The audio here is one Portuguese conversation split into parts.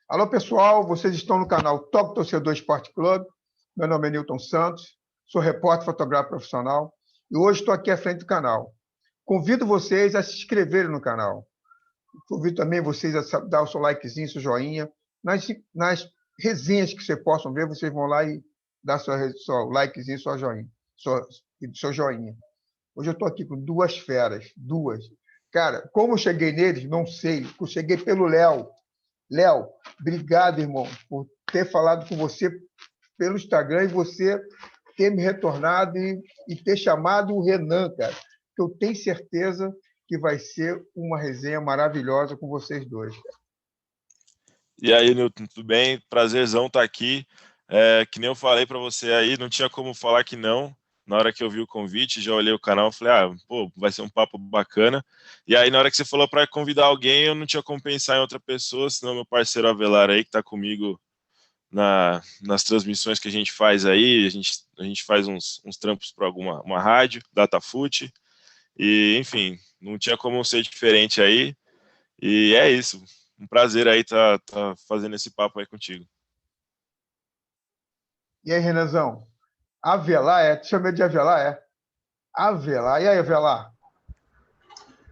Alô, pessoal, vocês estão no canal Toque Torcedor Esporte Clube. Meu nome é Nilton Santos, sou repórter fotográfico profissional e hoje estou aqui à frente do canal. Convido vocês a se inscreverem no canal. Convido também vocês a dar o seu likezinho, seu joinha. Nas resenhas que vocês possam ver, vocês vão lá e dar seu likezinho, seu joinha. Hoje eu estou aqui com duas feras, duas. Cara, como eu cheguei neles, não sei. Eu cheguei pelo Léo. Léo, obrigado, irmão, por ter falado com você pelo Instagram e você ter me retornado e ter chamado o Renan, cara. Que eu tenho certeza que vai ser uma resenha maravilhosa com vocês dois. Cara. E aí, Nilton, tudo bem? Prazerzão estar aqui. Que nem eu falei para você aí, não tinha como falar que não. Na hora que eu vi o convite, já olhei o canal e falei, vai ser um papo bacana. E aí, na hora que você falou para convidar alguém, eu não tinha como pensar em outra pessoa, senão meu parceiro Avelar aí, que está comigo nas transmissões que a gente faz aí, a gente faz uns trampos para uma rádio, Datafute, e enfim, não tinha como ser diferente aí. E é isso, um prazer aí tá fazendo esse papo aí contigo. E aí, Renanzão? Avelar, te chamei de Avelar, Avelar. E aí, Avelar?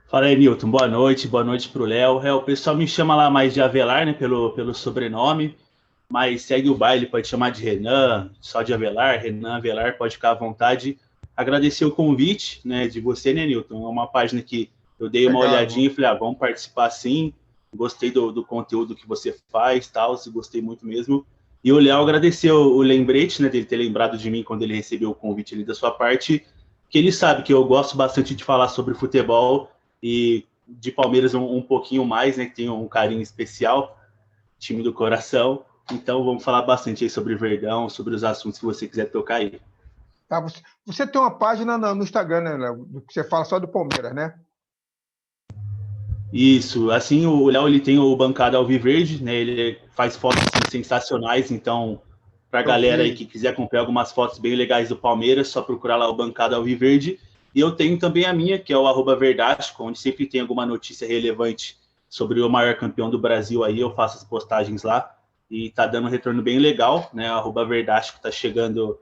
Fala aí, Nilton. Boa noite pro Léo. O pessoal me chama lá mais de Avelar, né, pelo sobrenome, mas segue o baile, pode chamar de Renan, só de Avelar, Renan Avelar, pode ficar à vontade. Agradecer o convite, né, de você, né, Nilton? É uma página que eu dei uma olhadinha e falei, vamos participar sim. Gostei do conteúdo que você faz, tal, gostei muito mesmo. E o Léo agradeceu o lembrete, né, dele ter lembrado de mim quando ele recebeu o convite ali da sua parte, que ele sabe que eu gosto bastante de falar sobre futebol e de Palmeiras um pouquinho mais, né, que tem um carinho especial, time do coração. Então vamos falar bastante aí sobre Verdão, sobre os assuntos que você quiser tocar aí. Tá, você tem uma página no Instagram, né, Léo, que você fala só do Palmeiras, né? Isso, assim, o Léo ele tem o Bancada Alviverde, né? Ele faz fotos assim, sensacionais, então pra galera aí que quiser acompanhar algumas fotos bem legais do Palmeiras, só procurar lá o Bancada Alviverde. E eu tenho também a minha, que é o @Verdástico, onde sempre tem alguma notícia relevante sobre o maior campeão do Brasil aí, eu faço as postagens lá e tá dando um retorno bem legal, né? O @Verdástico tá chegando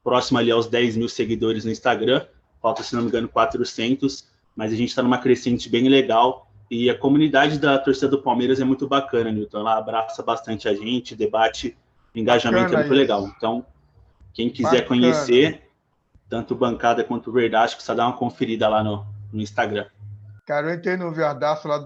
próximo ali aos 10 mil seguidores no Instagram, falta, se não me engano, 400, mas a gente tá numa crescente bem legal. E a comunidade da torcida do Palmeiras é muito bacana, Nilton. Ela abraça bastante a gente, debate, engajamento bacana, é muito legal. Então, quem quiser conhecer, tanto Bancada quanto o Verdástico, só dá uma conferida lá no Instagram. Cara, eu entrei no Verdaço lá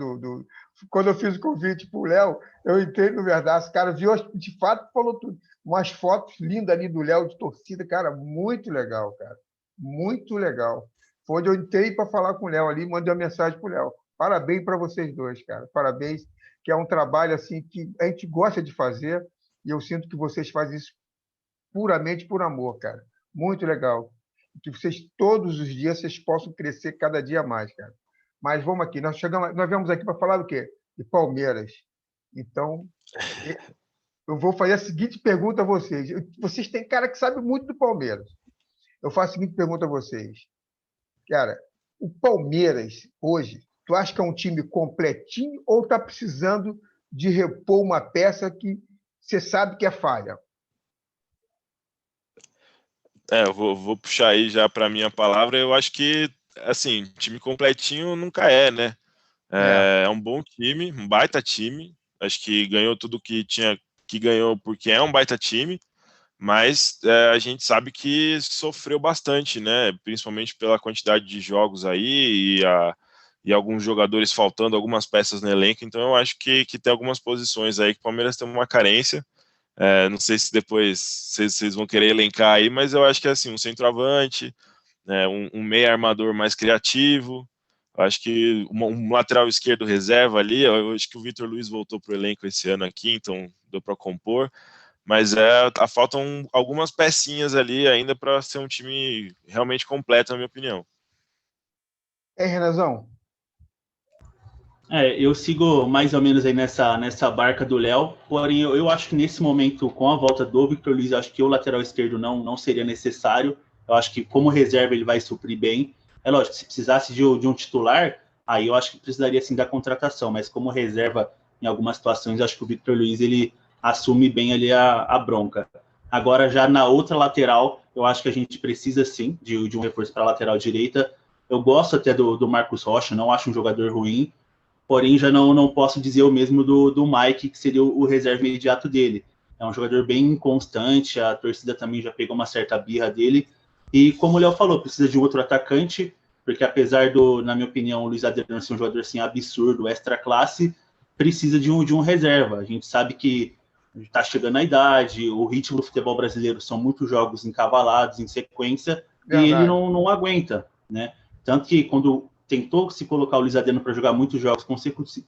Quando eu fiz o convite pro Léo, eu entrei no Verdaço. Cara, viu, de fato, falou tudo. Umas fotos lindas ali do Léo de torcida, cara, muito legal, cara. Muito legal. Foi onde eu entrei para falar com o Léo ali, mandei uma mensagem pro Léo. Parabéns para vocês dois, cara. Parabéns, que é um trabalho assim que a gente gosta de fazer e eu sinto que vocês fazem isso puramente por amor, cara. Muito legal. Que vocês todos os dias vocês possam crescer cada dia mais, cara. Mas vamos aqui, nós viemos aqui para falar do quê? De Palmeiras. Então, eu vou fazer a seguinte pergunta a vocês. Vocês têm cara que sabe muito do Palmeiras. Eu faço a seguinte pergunta a vocês. Cara, o Palmeiras hoje, tu acha que é um time completinho ou está precisando de repor uma peça que você sabe que é falha? Eu vou puxar aí já para minha palavra. Eu acho que, assim, time completinho nunca é, né? É um bom time, um baita time. Acho que ganhou tudo que tinha que ganhou porque é um baita time. Mas a gente sabe que sofreu bastante, né? Principalmente pela quantidade de jogos aí e alguns jogadores faltando, algumas peças no elenco. Então eu acho que tem algumas posições aí que o Palmeiras tem uma carência. Não sei se depois vocês vão querer elencar aí, mas eu acho que é assim, um centroavante, né, um meia armador mais criativo. Eu acho que um lateral esquerdo reserva ali. Eu acho que o Vitor Luiz voltou para o elenco esse ano aqui, então deu para compor. Mas faltam algumas pecinhas ali ainda para ser um time realmente completo, na minha opinião. Renazão? Eu sigo mais ou menos aí nessa barca do Léo, porém eu acho que nesse momento, com a volta do Vitor Luiz, acho que o lateral esquerdo não seria necessário. Eu acho que como reserva ele vai suprir bem. É lógico, se precisasse de um titular, aí eu acho que precisaria sim da contratação, mas como reserva em algumas situações, acho que o Victor Luiz ele assume bem ali a bronca. Agora, já na outra lateral, eu acho que a gente precisa sim de um reforço para a lateral direita. Eu gosto até do Marcos Rocha, não acho um jogador ruim, porém já não posso dizer o mesmo do Mike, que seria o reserva imediato dele. É um jogador bem inconstante, a torcida também já pegou uma certa birra dele. E como o Léo falou, precisa de um outro atacante, porque apesar na minha opinião, o Luiz Adriano ser um jogador assim, absurdo, extra classe, precisa de um reserva. A gente sabe que está chegando a idade, o ritmo do futebol brasileiro são muitos jogos encavalados, em sequência, Verdade. E ele não aguenta, né? Tanto que quando tentou se colocar o Luiz Adriano para jogar muitos jogos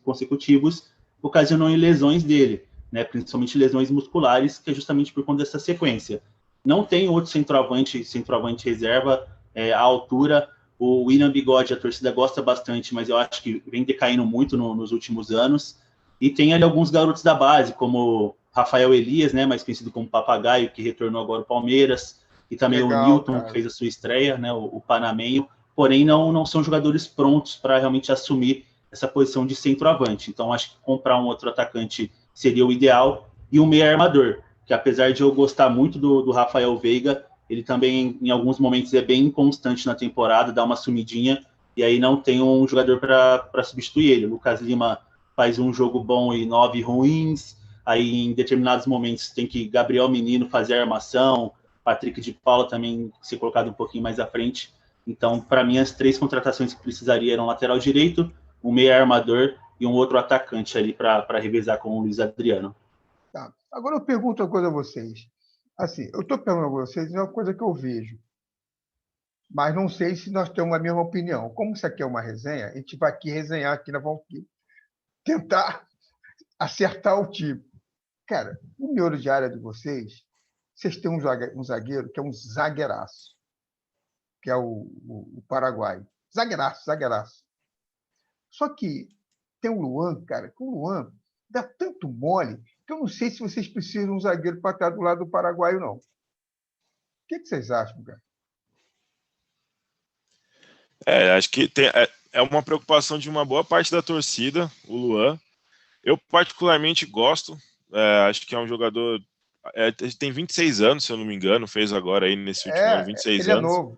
consecutivos, ocasionou em lesões dele, né? Principalmente lesões musculares, que é justamente por conta dessa sequência. Não tem outro centroavante reserva à altura. O William Bigode, a torcida gosta bastante, mas eu acho que vem decaindo muito nos últimos anos. E tem ali alguns garotos da base, como Rafael Elias, né, mais conhecido como Papagaio, que retornou agora ao Palmeiras, e também Legal, o Newton, cara. Que fez a sua estreia, né, o panamenho, porém não são jogadores prontos para realmente assumir essa posição de centroavante. Então, acho que comprar um outro atacante seria o ideal, e um meia armador, que apesar de eu gostar muito do Rafael Veiga, ele também, em alguns momentos, é bem inconstante na temporada, dá uma sumidinha, e aí não tem um jogador para substituir ele. O Lucas Lima faz um jogo bom e 9 ruins, aí em determinados momentos tem que Gabriel Menino fazer a armação, Patrick de Paula também ser colocado um pouquinho mais à frente. Então, para mim, as 3 contratações que precisaria eram lateral direito, um meia armador e um outro atacante ali para revezar com o Luiz Adriano. Tá. Agora eu pergunto uma coisa a vocês. Assim, eu estou perguntando a vocês uma coisa que eu vejo, mas não sei se nós temos a mesma opinião. Como isso aqui é uma resenha, a gente vai aqui resenhar aqui, nós vamos tentar acertar o tipo. Cara, o miolo de área de vocês têm um zagueiro que é um zagueiraço, que é o Paraguai. Zagueiraço. Só que tem o Luan, cara, que o Luan dá tanto mole que eu não sei se vocês precisam de um zagueiro para estar do lado do paraguaio, não. O que vocês acham, cara? Acho que é uma preocupação de uma boa parte da torcida, o Luan. Eu particularmente gosto, acho que é um jogador... tem 26 anos, se eu não me engano, fez agora aí nesse último ano, 26 ele anos. É novo.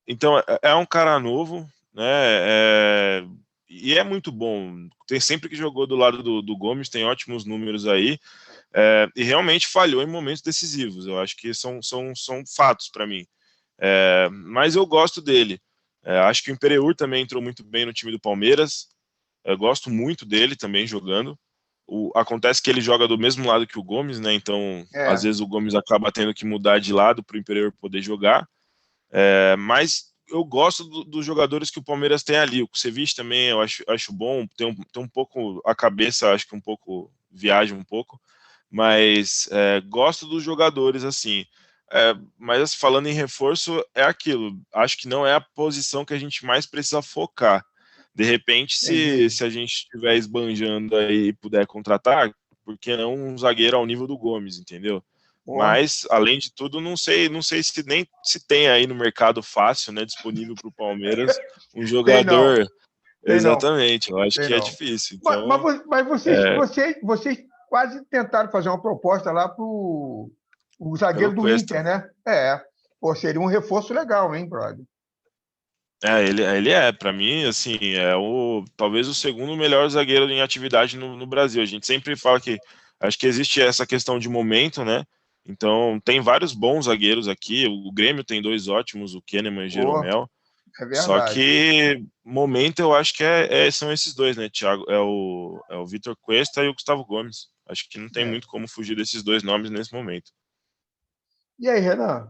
Então, é um cara novo, né? E é muito bom. Tem sempre que jogou do lado do Gomes, tem ótimos números aí, e realmente falhou em momentos decisivos. Eu acho que são fatos para mim. Mas eu gosto dele. Acho que o Imperiur também entrou muito bem no time do Palmeiras. Eu gosto muito dele também jogando. Acontece que ele joga do mesmo lado que o Gomes, né? Então, às vezes o Gomes acaba tendo que mudar de lado para o Imperiur poder jogar. Mas eu gosto dos jogadores que o Palmeiras tem ali. O Kusevich também eu acho bom. Tem um pouco a cabeça, acho que um pouco viaja um pouco. Mas gosto dos jogadores assim. Mas falando em reforço, é aquilo. Acho que não é a posição que a gente mais precisa focar. De repente, se a gente estiver esbanjando aí e puder contratar, por que não um zagueiro ao nível do Gomes, entendeu? Boa. Mas, além de tudo, não sei se nem se tem aí no mercado fácil, né, disponível para o Palmeiras, um jogador... Exatamente, eu acho que é difícil. Então, mas vocês quase tentaram fazer uma proposta lá para o zagueiro do Inter, né? Pô, seria um reforço legal, hein, brother? Ele para mim, assim, talvez o segundo melhor zagueiro em atividade no Brasil. A gente sempre fala que acho que existe essa questão de momento, né? Então, tem vários bons zagueiros aqui. O Grêmio tem 2 ótimos, o Kahneman e o Jeromel. É verdade. Só que momento eu acho que são esses 2, né, Thiago? É o Vitor Cuesta e o Gustavo Gomes. Acho que não tem muito como fugir desses 2 nomes nesse momento. E aí, Renan?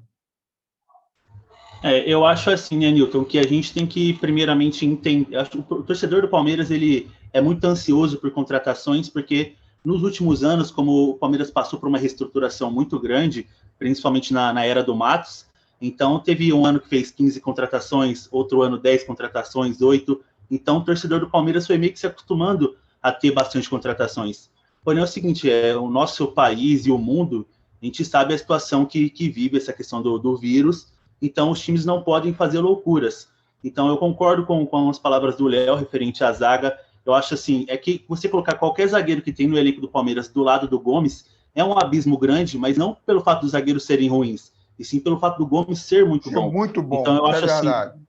Eu acho assim, né, Nilton, que a gente tem que primeiramente entender. O torcedor do Palmeiras ele é muito ansioso por contratações, porque nos últimos anos, como o Palmeiras passou por uma reestruturação muito grande, principalmente na era do Matos, então teve um ano que fez 15 contratações, outro ano 10 contratações, 8. Então o torcedor do Palmeiras foi meio que se acostumando a ter bastante contratações. Porém é o seguinte, o nosso país e o mundo, a gente sabe a situação que vive essa questão do vírus. Então, os times não podem fazer loucuras. Então, eu concordo com as palavras do Léo referente à zaga. Eu acho assim, é que você colocar qualquer zagueiro que tem no elenco do Palmeiras do lado do Gomes é um abismo grande, mas não pelo fato dos zagueiros serem ruins, e sim pelo fato do Gomes ser muito Isso é bom. muito bom, Então eu é acho assim, verdade.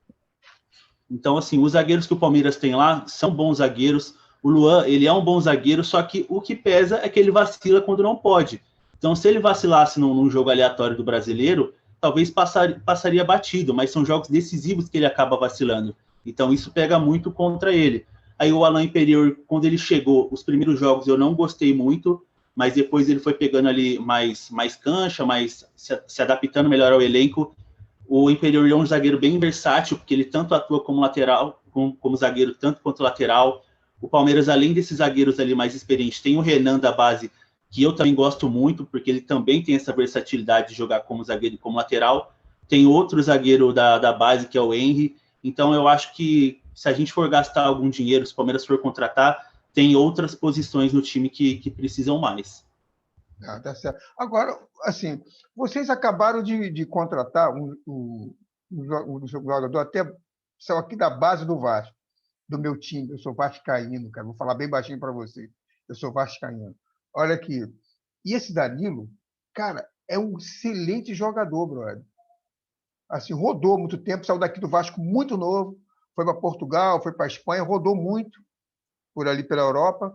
então assim, os zagueiros que o Palmeiras tem lá são bons zagueiros. O Luan, ele é um bom zagueiro, só que o que pesa é que ele vacila quando não pode. Então, se ele vacilasse num jogo aleatório do Brasileiro, talvez passaria batido, mas são jogos decisivos que ele acaba vacilando. Então, isso pega muito contra ele. Aí o Alain Imperior, quando ele chegou, os primeiros jogos eu não gostei muito, mas depois ele foi pegando ali mais cancha, mais se adaptando melhor ao elenco. O Imperior é um zagueiro bem versátil, porque ele tanto atua como lateral, como zagueiro, tanto quanto lateral. O Palmeiras, além desses zagueiros ali mais experientes, tem o Renan da base, que eu também gosto muito, porque ele também tem essa versatilidade de jogar como zagueiro e como lateral. Tem outro zagueiro da base, que é o Henry. Então, eu acho que se a gente for gastar algum dinheiro, se o Palmeiras for contratar, tem outras posições no time que precisam mais. Tá certo. Agora, assim, vocês acabaram de contratar um jogador até saiu aqui da base do Vasco, do meu time. Eu sou vascaíno, cara. Vou falar bem baixinho para você. Eu sou vascaíno. Olha aqui. E esse Danilo, cara, é um excelente jogador, brother. Assim, rodou muito tempo, saiu daqui do Vasco muito novo, foi para Portugal, foi para Espanha, rodou muito por ali pela Europa,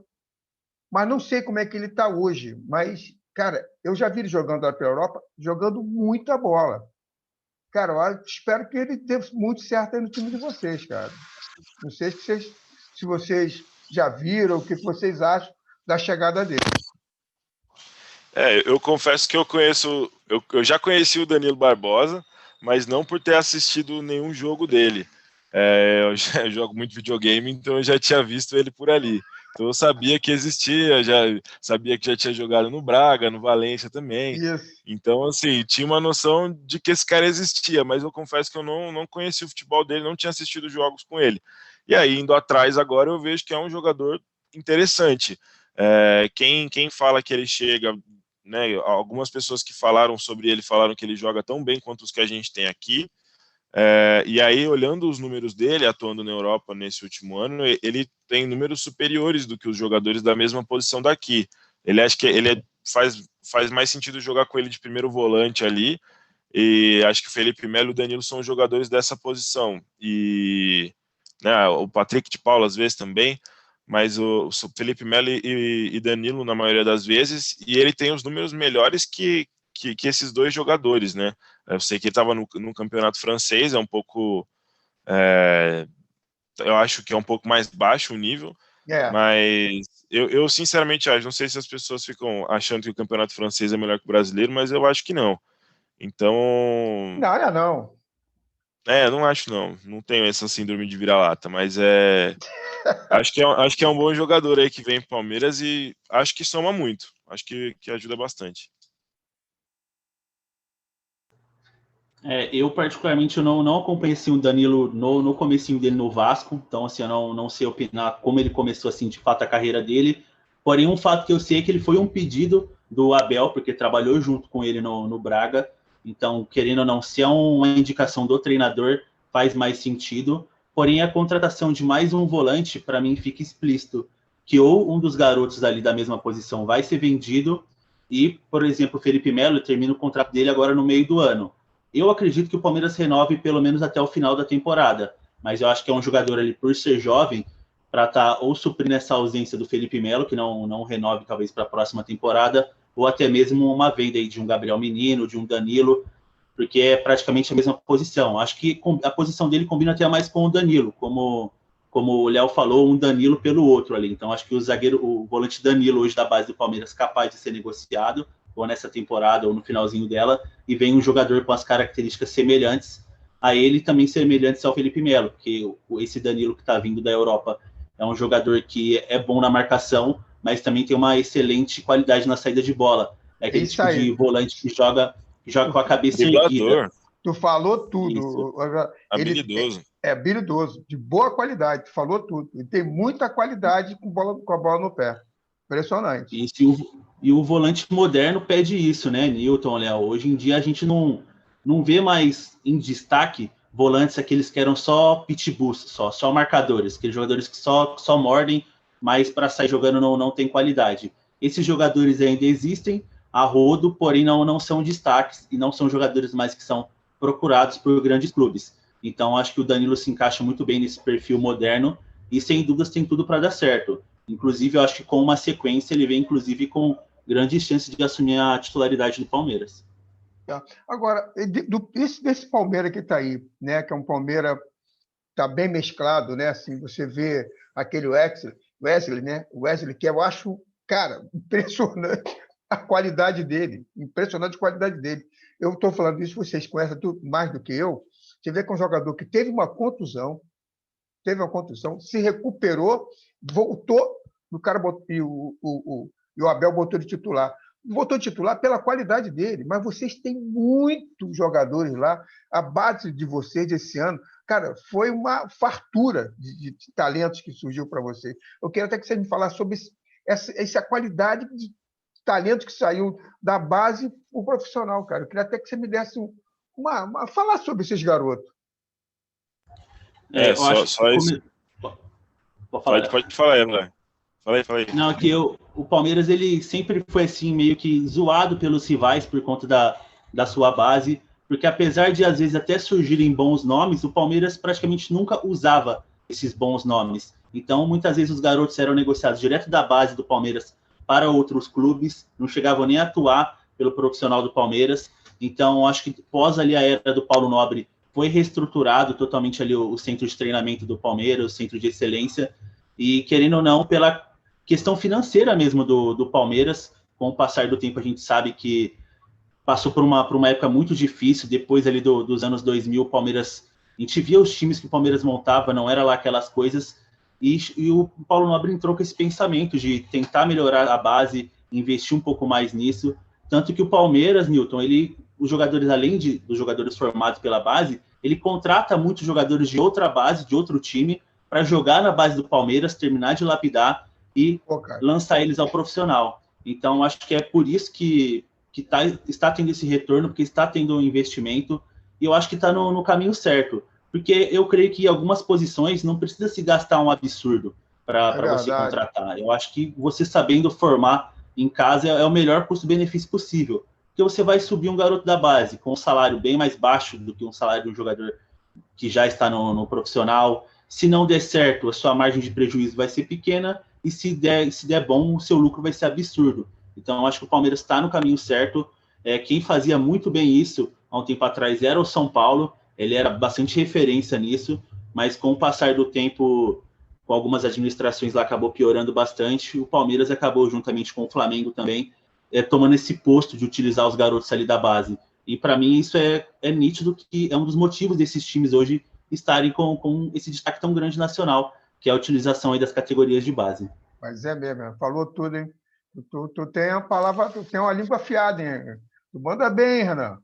mas não sei como é que ele está hoje. Mas, cara, eu já vi ele jogando lá pela Europa, jogando muita bola. Cara, eu espero que ele dê muito certo aí no time de vocês, cara. Não sei se vocês já viram, o que vocês acham da chegada dele. Eu confesso que eu já conheci o Danilo Barbosa, mas não por ter assistido nenhum jogo dele. Eu já jogo muito videogame, então eu já tinha visto ele por ali. Então eu sabia que existia, já sabia que já tinha jogado no Braga, no Valência também. Isso. Então, assim, tinha uma noção de que esse cara existia, mas eu confesso que eu não conheci o futebol dele, não tinha assistido jogos com ele. E aí, indo atrás agora, eu vejo que é um jogador interessante. Quem fala que ele chega, né, algumas pessoas que falaram sobre ele falaram que ele joga tão bem quanto os que a gente tem aqui. E aí, olhando os números dele, atuando na Europa nesse último ano, ele tem números superiores do que os jogadores da mesma posição daqui. Ele acha que faz mais sentido jogar com ele de primeiro volante ali, e acho que o Felipe Melo e o Danilo são jogadores dessa posição. E né, o Patrick de Paula às vezes também, mas o Felipe Melo e Danilo na maioria das vezes, e ele tem os números melhores que esses dois jogadores, né? Eu sei que ele estava no campeonato francês, é um pouco. Eu acho que é um pouco mais baixo o nível, mas eu sinceramente acho, não sei se as pessoas ficam achando que o campeonato francês é melhor que o brasileiro, mas eu acho que não. Então. Não. Não acho não. Não tenho essa síndrome de vira-lata, mas acho que é um bom jogador aí que vem pro Palmeiras e acho que soma muito. Acho que ajuda bastante. Eu particularmente não acompanhei assim, o Danilo no comecinho dele no Vasco, então assim, eu não sei opinar como ele começou assim de fato a carreira dele, porém um fato que eu sei é que ele foi um pedido do Abel, porque trabalhou junto com ele no Braga, então querendo ou não, se é uma indicação do treinador, faz mais sentido, porém a contratação de mais um volante, para mim fica explícito que ou um dos garotos ali da mesma posição vai ser vendido e, por exemplo, o Felipe Melo termina o contrato dele agora no meio do ano. Eu acredito que o Palmeiras renove pelo menos até o final da temporada, mas eu acho que é um jogador ali, por ser jovem, para estar ou suprindo essa ausência do Felipe Melo, que não renove talvez para a próxima temporada, ou até mesmo uma venda aí de um Gabriel Menino, de um Danilo, porque é praticamente a mesma posição. Acho que a posição dele combina até mais com o Danilo, como o Léo falou, um Danilo pelo outro ali. Então acho que o volante Danilo hoje da base do Palmeiras capaz de ser negociado, ou nessa temporada, ou no finalzinho dela, e vem um jogador com as características semelhantes a ele, também semelhantes ao Felipe Melo, porque esse Danilo que está vindo da Europa é um jogador que é bom na marcação, mas também tem uma excelente qualidade na saída de bola. É aquele tipo de volante que joga com a cabeça erguida. Tu falou tudo. Isso. Habilidoso. É habilidoso, de boa qualidade, tu falou tudo. Ele tem muita qualidade com a bola no pé. Impressionante. E o volante moderno pede isso, né, Newton, Léo? Hoje em dia a gente não vê mais em destaque volantes aqueles que eram só pitbulls, só marcadores, aqueles jogadores que só mordem, mas para sair jogando não tem qualidade. Esses jogadores ainda existem a rodo, porém não são destaques e não são jogadores mais que são procurados por grandes clubes. Então, acho que o Danilo se encaixa muito bem nesse perfil moderno e, sem dúvidas, tem tudo para dar certo. Inclusive, eu acho que com uma sequência, ele vem, inclusive, com grandes chances de assumir a titularidade do Palmeiras. Agora, desse Palmeiras que está aí, né, que é um Palmeiras tá bem mesclado, né? Assim, você vê aquele Wesley, né? Wesley, que eu acho, cara, impressionante a qualidade dele, impressionante a qualidade dele. Eu estou falando isso, vocês conhecem tudo mais do que eu. Você vê que é um jogador que teve uma contusão, se recuperou, voltou, o cara botou, e o Abel botou de titular. Botou de titular pela qualidade dele, mas vocês têm muitos jogadores lá. A base de vocês esse ano, cara, foi uma fartura de talentos que surgiu para vocês. Eu quero até que você me falasse sobre essa qualidade de talento que saiu da base para o profissional, cara. Eu queria até que você me desse falar sobre esses garotos. Só isso. Pode falar, André. Fala aí. Não, que o Palmeiras ele sempre foi assim, meio que zoado pelos rivais por conta da sua base, porque apesar de às vezes até surgirem bons nomes, o Palmeiras praticamente nunca usava esses bons nomes. Então, muitas vezes os garotos eram negociados direto da base do Palmeiras para outros clubes, não chegavam nem a atuar pelo profissional do Palmeiras. Então, acho que pós ali a era do Paulo Nobre, foi reestruturado totalmente ali o centro de treinamento do Palmeiras, o centro de excelência, e querendo ou não, pela questão financeira mesmo do Palmeiras, com o passar do tempo a gente sabe que passou por uma época muito difícil, depois ali dos anos 2000, o Palmeiras, a gente via os times que o Palmeiras montava, não era lá aquelas coisas, e o Paulo Nobre entrou com esse pensamento de tentar melhorar a base, investir um pouco mais nisso, tanto que o Palmeiras, Newton, os jogadores, além dos jogadores formados pela base, ele contrata muitos jogadores de outra base, de outro time, para jogar na base do Palmeiras, terminar de lapidar e lançar eles ao profissional. Então, acho que é por isso que está tendo esse retorno, porque está tendo um investimento, e eu acho que está no caminho certo. Porque eu creio que em algumas posições não precisa se gastar um absurdo para você contratar. Eu acho que você sabendo formar em casa é o melhor custo-benefício possível. Porque você vai subir um garoto da base com um salário bem mais baixo do que um salário de um jogador que já está no profissional. Se não der certo, a sua margem de prejuízo vai ser pequena, e se der bom, o seu lucro vai ser absurdo. Então, eu acho que o Palmeiras está no caminho certo. Quem fazia muito bem isso há um tempo atrás era o São Paulo, ele era bastante referência nisso, mas com o passar do tempo, com algumas administrações lá, acabou piorando bastante. O Palmeiras acabou, juntamente com o Flamengo também, tomando esse posto de utilizar os garotos ali da base. E para mim isso é nítido que é um dos motivos desses times hoje estarem com esse destaque tão grande nacional, que é a utilização aí das categorias de base. Mas é mesmo, falou tudo, hein? Tu tem a palavra, tu tem uma língua afiada, hein? Tu manda bem, Renan.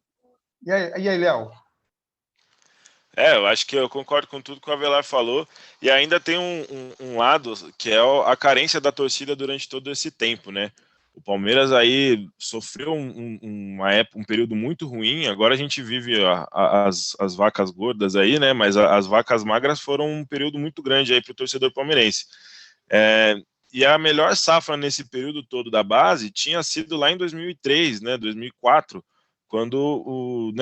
E aí, Léo? Eu acho que eu concordo com tudo que o Avelar falou, e ainda tem um lado que é a carência da torcida durante todo esse tempo, né? O Palmeiras aí sofreu um período muito ruim, agora a gente vive as vacas gordas aí, né? Mas as vacas magras foram um período muito grande aí para o torcedor palmeirense. E a melhor safra nesse período todo da base tinha sido lá em 2003, né? 2004, quando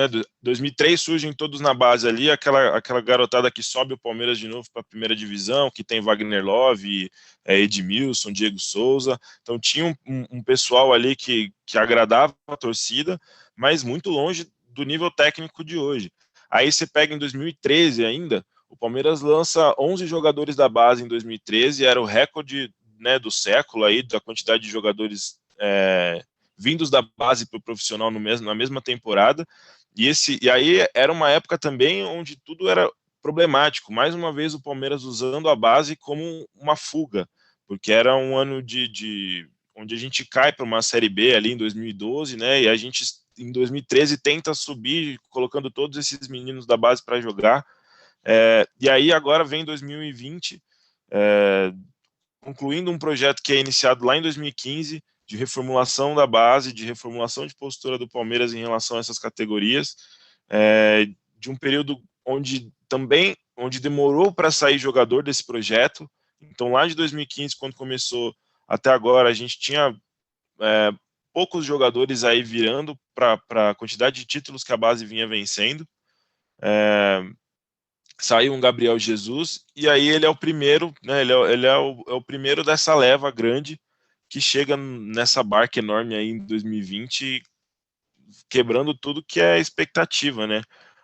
2003 surgem todos na base ali, aquela garotada que sobe o Palmeiras de novo para a primeira divisão, que tem Wagner Love, Edmilson, Diego Souza. Então tinha um pessoal ali que agradava a torcida, mas muito longe do nível técnico de hoje. Aí você pega em 2013 ainda, o Palmeiras lança 11 jogadores da base em 2013, era o recorde, né, do século aí, da quantidade de jogadores vindos da base para o profissional na mesma temporada, e aí era uma época também onde tudo era problemático, mais uma vez o Palmeiras usando a base como uma fuga, porque era um ano onde a gente cai para uma Série B ali em 2012, né, e a gente em 2013 tenta subir, colocando todos esses meninos da base para jogar, e aí agora vem 2020, concluindo um projeto que é iniciado lá em 2015, de reformulação da base, de reformulação de postura do Palmeiras em relação a essas categorias, de um período onde demorou para sair jogador desse projeto. Então, lá de 2015, quando começou, até agora, a gente tinha poucos jogadores aí virando para a quantidade de títulos que a base vinha vencendo. Saiu um Gabriel Jesus, e aí ele é o primeiro, né, ele é o primeiro dessa leva grande que chega nessa barca enorme aí em 2020, quebrando tudo que é expectativa, né?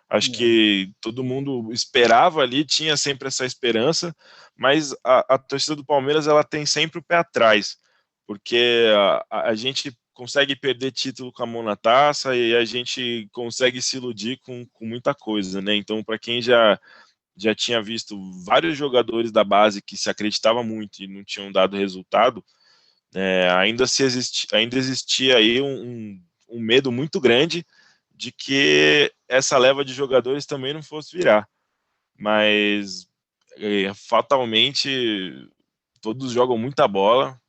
Acho que todo mundo esperava ali, tinha sempre essa esperança, mas a torcida do Palmeiras, ela tem sempre o pé atrás, porque a gente consegue perder título com a mão na taça e a gente consegue se iludir com muita coisa, né? Então, para quem já tinha visto vários jogadores da base que se acreditava muito e não tinham dado resultado, ainda existia aí um medo muito grande de que essa leva de jogadores também não fosse virar. Mas, fatalmente, todos jogam muita bola,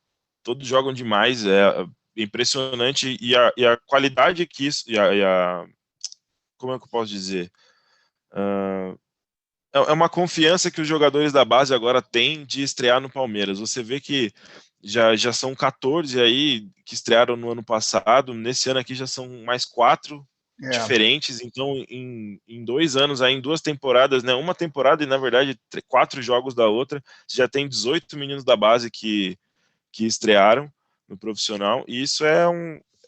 todos jogam demais, é impressionante, e a qualidade que isso, como é que eu posso dizer? É uma confiança que os jogadores da base agora têm de estrear no Palmeiras. Você vê que já são 14 aí que estrearam no ano passado, nesse ano aqui já são mais 4 diferentes, então em 2 anos, aí, em 2 temporadas, né, uma temporada e na verdade 4 jogos da outra, você já tem 18 meninos da base que estrearam no profissional, e isso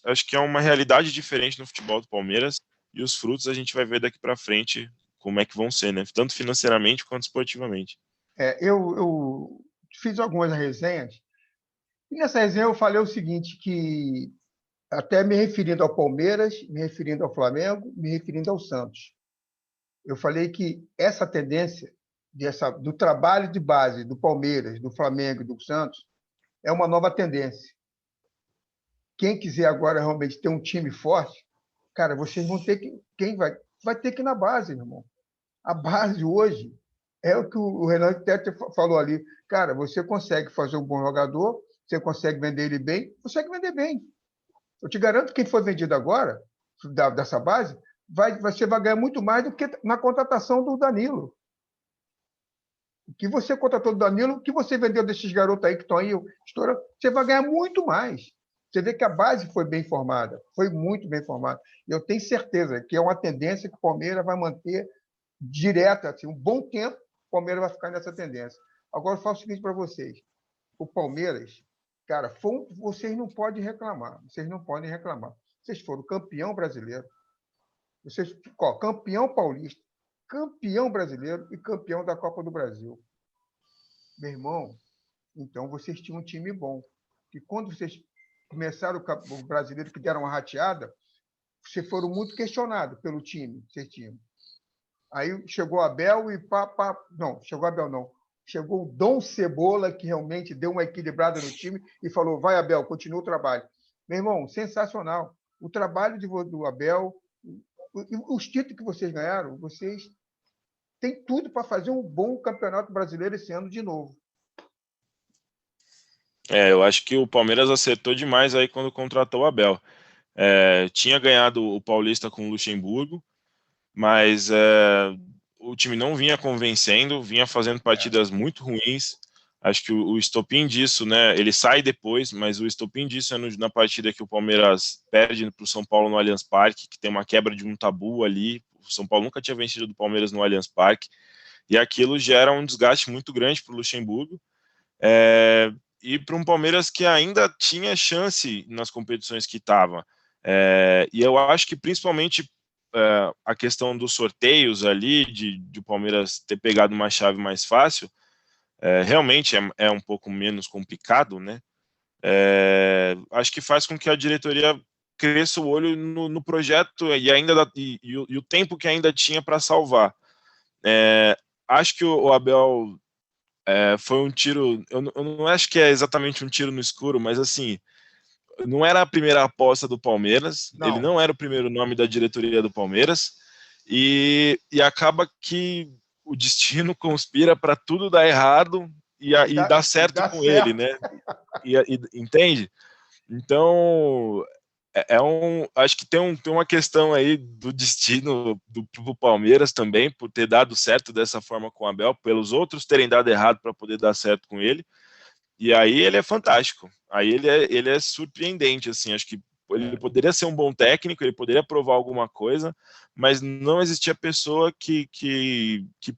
acho que é uma realidade diferente no futebol do Palmeiras, e os frutos a gente vai ver daqui para frente como é que vão ser, né, tanto financeiramente quanto esportivamente. Eu fiz algumas resenhas, e nessa resenha eu falei o seguinte, que até me referindo ao Palmeiras, me referindo ao Flamengo, me referindo ao Santos. Eu falei que essa tendência do trabalho de base do Palmeiras, do Flamengo e do Santos é uma nova tendência. Quem quiser agora realmente ter um time forte, cara, vocês vão ter que... Quem vai ter que ir na base, meu irmão. A base hoje é o que o Renan Tete falou ali. Cara, você consegue fazer um bom jogador, você consegue vender ele bem, consegue vender bem. Eu te garanto que quem for vendido agora, dessa base, você vai ganhar muito mais do que na contratação do Danilo. O que você contratou do Danilo, o que você vendeu desses garotos aí que estão aí estourando, você vai ganhar muito mais. Você vê que a base foi bem formada, foi muito bem formada. E eu tenho certeza que é uma tendência que o Palmeiras vai manter direta, assim, um bom tempo, o Palmeiras vai ficar nessa tendência. Agora, eu falo o seguinte para vocês. O Palmeiras, cara, vocês não podem reclamar. Vocês não podem reclamar. Vocês foram campeão brasileiro, campeão paulista, campeão brasileiro e campeão da Copa do Brasil. Meu irmão, então vocês tinham um time bom. E quando vocês começaram o brasileiro, que deram uma rateada, vocês foram muito questionados pelo time que vocês tinham. Aí chegou o Abel e não, chegou o Abel não. Chegou o Dom Cebola, que realmente deu uma equilibrada no time e falou, vai, Abel, continua o trabalho. Meu irmão, sensacional. O trabalho do Abel, os títulos que vocês ganharam, vocês têm tudo para fazer um bom campeonato brasileiro esse ano de novo. Eu acho que o Palmeiras acertou demais aí quando contratou o Abel. Tinha ganhado o Paulista com o Luxemburgo, mas o time não vinha convencendo, vinha fazendo partidas muito ruins. Acho que o estopim disso, né, ele sai depois, mas o estopim disso é na partida que o Palmeiras perde para o São Paulo no Allianz Parque, que tem uma quebra de um tabu ali. O São Paulo nunca tinha vencido do Palmeiras no Allianz Parque, e aquilo gera um desgaste muito grande para o Luxemburgo, e para um Palmeiras que ainda tinha chance nas competições que estava. E eu acho que principalmente a questão dos sorteios ali, de o Palmeiras ter pegado uma chave mais fácil, realmente é um pouco menos complicado, né? Acho que faz com que a diretoria cresça o olho no projeto e o tempo que ainda tinha para salvar. Acho que o Abel foi um tiro, eu não acho que é exatamente um tiro no escuro, mas assim, não era a primeira aposta do Palmeiras, ele não era o primeiro nome da diretoria do Palmeiras, e acaba que o destino conspira para tudo dar errado e dar certo com ele, né? Entende? Então, acho que tem uma questão aí do destino do Palmeiras também, por ter dado certo dessa forma com o Abel, pelos outros terem dado errado para poder dar certo com ele. E aí ele é fantástico. Aí ele é surpreendente, assim. Acho que ele poderia ser um bom técnico, ele poderia provar alguma coisa, mas não existia pessoa que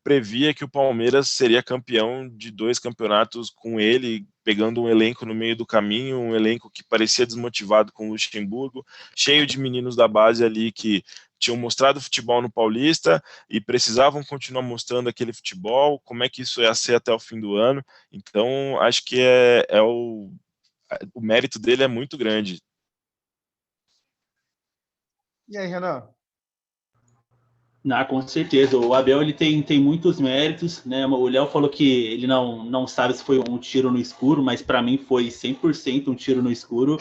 previa que o Palmeiras seria campeão de 2 campeonatos com ele, pegando um elenco no meio do caminho, um elenco que parecia desmotivado com o Luxemburgo, cheio de meninos da base ali que tinham mostrado futebol no Paulista e precisavam continuar mostrando aquele futebol, como é que isso ia ser até o fim do ano. Então, acho que o mérito dele é muito grande. E aí, Renan? Com certeza. O Abel ele tem muitos méritos, né? O Léo falou que ele não sabe se foi um tiro no escuro, mas para mim foi 100% um tiro no escuro,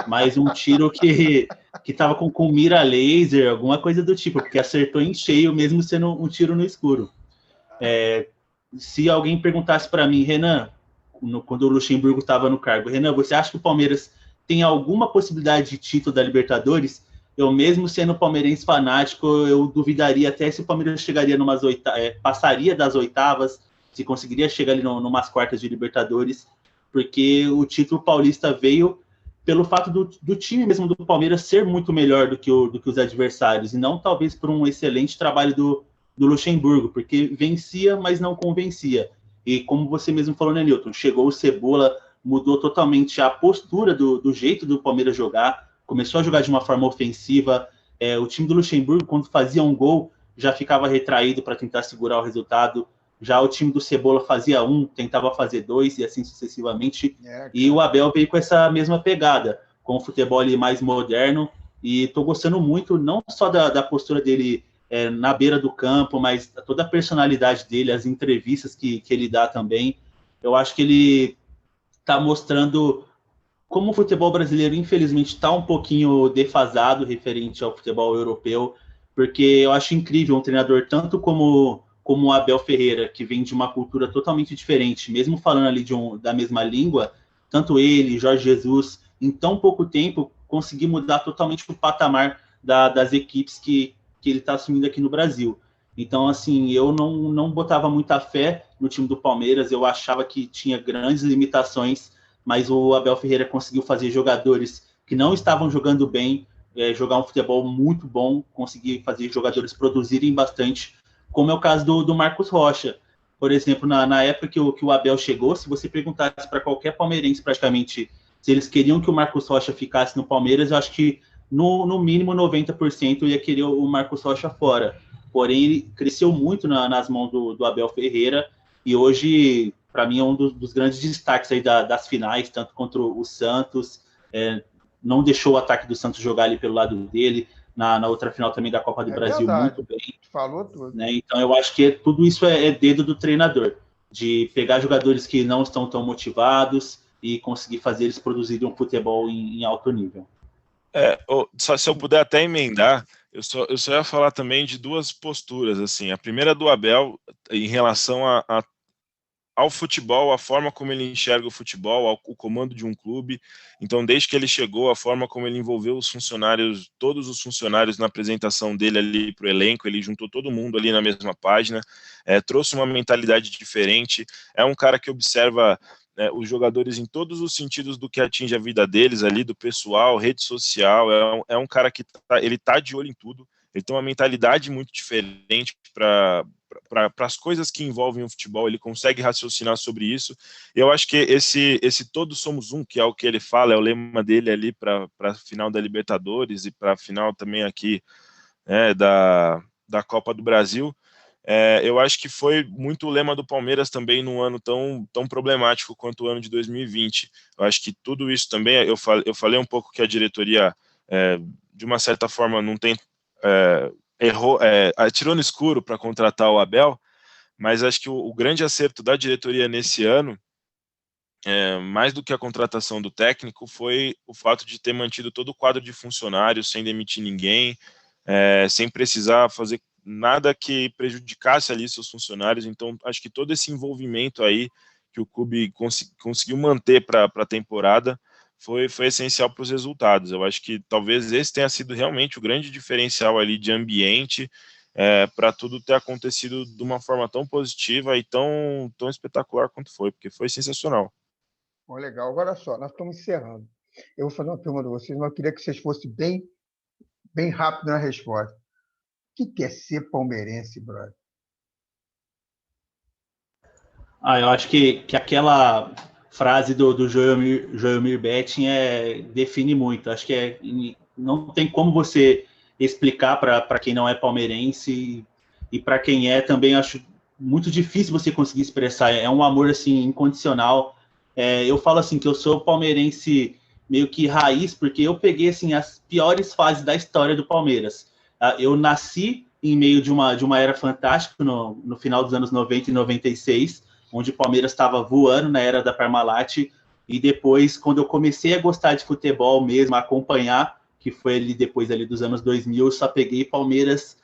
mas um tiro que tava com mira laser, alguma coisa do tipo, porque acertou em cheio, mesmo sendo um tiro no escuro. Se alguém perguntasse para mim, Renan, quando o Luxemburgo estava no cargo, Renan, você acha que o Palmeiras tem alguma possibilidade de título da Libertadores? Eu mesmo sendo palmeirense fanático, eu duvidaria até se o Palmeiras chegaria passaria das oitavas, se conseguiria chegar ali numas quartas de Libertadores, porque o título paulista veio pelo fato do time mesmo do Palmeiras ser muito melhor do que os adversários, e não talvez por um excelente trabalho do Luxemburgo, porque vencia, mas não convencia. E como você mesmo falou, né, Nilton? Chegou o Cebola, mudou totalmente a postura do jeito do Palmeiras jogar, começou a jogar de uma forma ofensiva. O time do Luxemburgo, quando fazia um gol, já ficava retraído para tentar segurar o resultado. Já o time do Cebola fazia um, tentava fazer 2 e assim sucessivamente. E o Abel veio com essa mesma pegada, com o futebol mais moderno. E estou gostando muito, não só da postura dele na beira do campo, mas toda a personalidade dele, as entrevistas que ele dá também. Eu acho que ele está mostrando como o futebol brasileiro, infelizmente, está um pouquinho defasado referente ao futebol europeu, porque eu acho incrível um treinador tanto como o Abel Ferreira, que vem de uma cultura totalmente diferente, mesmo falando ali da mesma língua, tanto ele, Jorge Jesus, em tão pouco tempo, conseguir mudar totalmente o patamar das equipes que ele está assumindo aqui no Brasil. Então, assim, eu não botava muita fé no time do Palmeiras, eu achava que tinha grandes limitações, mas o Abel Ferreira conseguiu fazer jogadores que não estavam jogando bem, jogar um futebol muito bom, conseguir fazer jogadores produzirem bastante, como é o caso do Marcos Rocha. Por exemplo, na época que o Abel chegou, se você perguntasse para qualquer palmeirense praticamente se eles queriam que o Marcos Rocha ficasse no Palmeiras, eu acho que no mínimo 90% ia querer o Marcos Rocha fora. Porém, ele cresceu muito nas mãos do Abel Ferreira e hoje, para mim, é um dos grandes destaques aí das finais, tanto contra o Santos, não deixou o ataque do Santos jogar ali pelo lado dele, na outra final também da Copa do Brasil, verdade. muito bem. Falou tudo. Né? Então, eu acho que tudo isso é dedo do treinador, de pegar jogadores que não estão tão motivados e conseguir fazer eles produzirem um futebol em alto nível. Só se eu puder até emendar, eu só ia falar também de 2 posturas, assim. A primeira do Abel, em relação ao futebol, a forma como ele enxerga o futebol, o comando de um clube. Então, desde que ele chegou, a forma como ele envolveu os funcionários, todos os funcionários na apresentação dele ali para o elenco, ele juntou todo mundo ali na mesma página, trouxe uma mentalidade diferente, é um cara que observa os jogadores em todos os sentidos do que atinge a vida deles ali, do pessoal, rede social, é um cara que ele tá de olho em tudo, ele tem uma mentalidade muito diferente para as coisas que envolvem o futebol, ele consegue raciocinar sobre isso. Eu acho que esse todos somos um, que é o que ele fala, é o lema dele ali para a final da Libertadores e para a final também aqui da Copa do Brasil. Eu acho que foi muito o lema do Palmeiras também num ano tão problemático quanto o ano de 2020. Eu acho que tudo isso também, eu falei um pouco que a diretoria, de uma certa forma, não tem... errou, atirou no escuro para contratar o Abel, mas acho que o grande acerto da diretoria nesse ano, mais do que a contratação do técnico, foi o fato de ter mantido todo o quadro de funcionários sem demitir ninguém, sem precisar fazer nada que prejudicasse ali seus funcionários. Então acho que todo esse envolvimento aí que o clube conseguiu manter para a temporada foi essencial para os resultados. Eu acho que talvez esse tenha sido realmente o grande diferencial ali de ambiente, para tudo ter acontecido de uma forma tão positiva e tão espetacular quanto foi, porque foi sensacional. Bom, legal. Agora só, nós estamos encerrando. Eu vou fazer uma pergunta a vocês, mas eu queria que vocês fossem bem rápido na resposta. O que é ser palmeirense, brother? Eu acho que aquela frase do Joelmir Betting define muito. Acho que não tem como você explicar para quem não é palmeirense e para quem é também, acho muito difícil você conseguir expressar. É um amor assim incondicional. Eu falo assim que eu sou palmeirense meio que raiz, porque eu peguei assim as piores fases da história do Palmeiras. Eu nasci em meio de uma era fantástica no final dos anos 90 e 96, onde o Palmeiras estava voando na era da Parmalat, e depois, quando eu comecei a gostar de futebol mesmo, a acompanhar, que foi ali depois ali dos anos 2000, eu só peguei Palmeiras,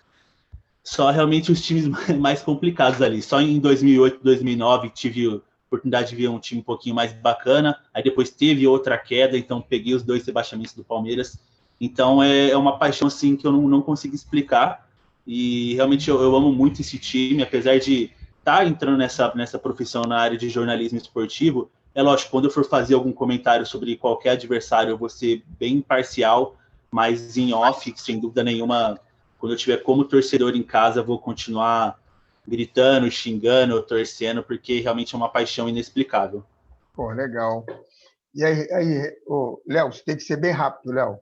só realmente os times mais complicados ali. Só em 2008, 2009 tive a oportunidade de ver um time um pouquinho mais bacana, aí depois teve outra queda, então peguei os 2 rebaixamentos do Palmeiras. Então é uma paixão assim que eu não consigo explicar, e realmente eu amo muito esse time, apesar de estar entrando nessa profissão na área de jornalismo esportivo. É lógico, quando eu for fazer algum comentário sobre qualquer adversário, eu vou ser bem imparcial, mas em off, sem dúvida nenhuma, quando eu tiver como torcedor em casa, eu vou continuar gritando, xingando, torcendo, porque realmente é uma paixão inexplicável. Pô, legal. E aí Léo, você tem que ser bem rápido, Léo.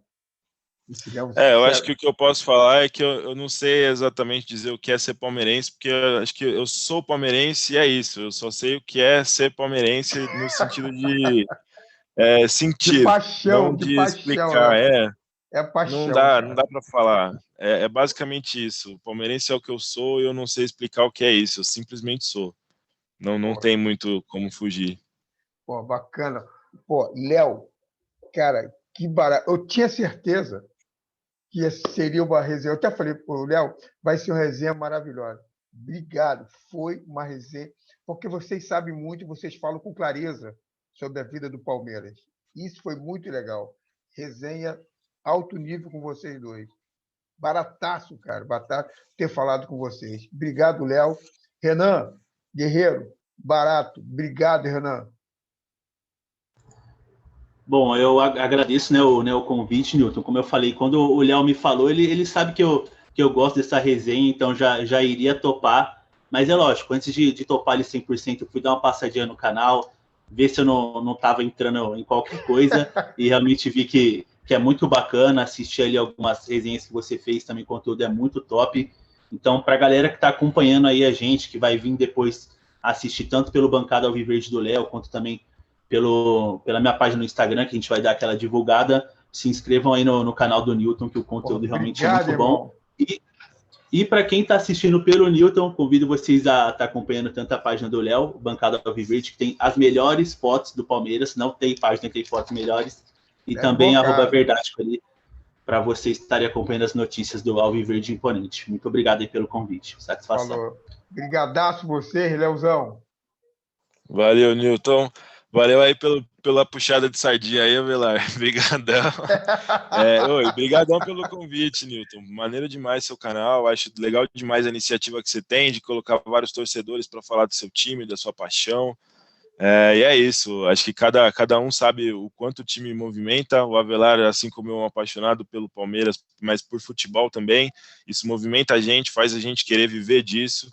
Eu acho que o que eu posso falar é que eu não sei exatamente dizer o que é ser palmeirense, porque eu acho que eu sou palmeirense e é isso. Eu só sei o que é ser palmeirense no sentido de sentir, de paixão, não de de paixão, explicar. né? É Não paixão, dá, não cara. dá para falar. É basicamente isso. O palmeirense é o que eu sou e eu não sei explicar o que é isso. Eu simplesmente sou. Não Pô, tem muito como fugir. pô, bacana. Pô, Léo, cara, que barato. Eu tinha certeza que seria uma resenha. Eu até falei pro Léo, vai ser uma resenha maravilhosa. Obrigado. Foi uma resenha, porque vocês sabem muito, vocês falam com clareza sobre a vida do Palmeiras. Isso foi muito legal. Resenha alto nível com vocês dois. Barataço, cara. Barato ter falado com vocês. Obrigado, Léo. Renan, guerreiro, barato. Obrigado, Renan. Bom, eu agradeço, né, o convite, Newton. Como eu falei, quando o Léo me falou, ele sabe que eu gosto dessa resenha, então já iria topar. Mas é lógico, antes de topar ele 100%, eu fui dar uma passadinha no canal, ver se eu não estava entrando em qualquer coisa, e realmente vi que é muito bacana assistir ali algumas resenhas que você fez, também o conteúdo é muito top. Então, para a galera que está acompanhando aí a gente, que vai vir depois assistir tanto pelo Bancada Alviverde do Léo, quanto também pela minha página no Instagram, que a gente vai dar aquela divulgada. Se inscrevam aí no canal do Newton, que o conteúdo realmente é muito bom. E para quem está assistindo pelo Newton, convido vocês a estar acompanhando tanto a página do Léo, Bancada Alviverde, que tem as melhores fotos do Palmeiras, não tem página que tem fotos melhores, e também @Verdático ali, para vocês estarem acompanhando as notícias do Alviverde Imponente. Muito obrigado aí pelo convite. Satisfação. Falou. Brigadaço você, Léozão. Valeu, Newton. Valeu aí pela puxada de sardinha aí, Avelar. Obrigadão. Obrigadão pelo convite, Newton. Maneiro demais seu canal. Acho legal demais a iniciativa que você tem de colocar vários torcedores para falar do seu time, da sua paixão. E é isso. Acho que cada um sabe o quanto o time movimenta. O Avelar, assim como eu, é um apaixonado pelo Palmeiras, mas por futebol também. Isso movimenta a gente, faz a gente querer viver disso.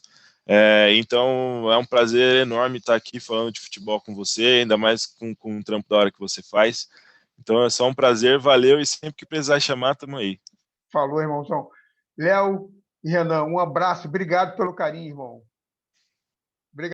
Então é um prazer enorme estar aqui falando de futebol com você, ainda mais com o trampo da hora que você faz. Então é só um prazer, valeu, e sempre que precisar chamar, tamo aí. Falou, irmãozão. Léo e Renan, um abraço, obrigado pelo carinho, irmão.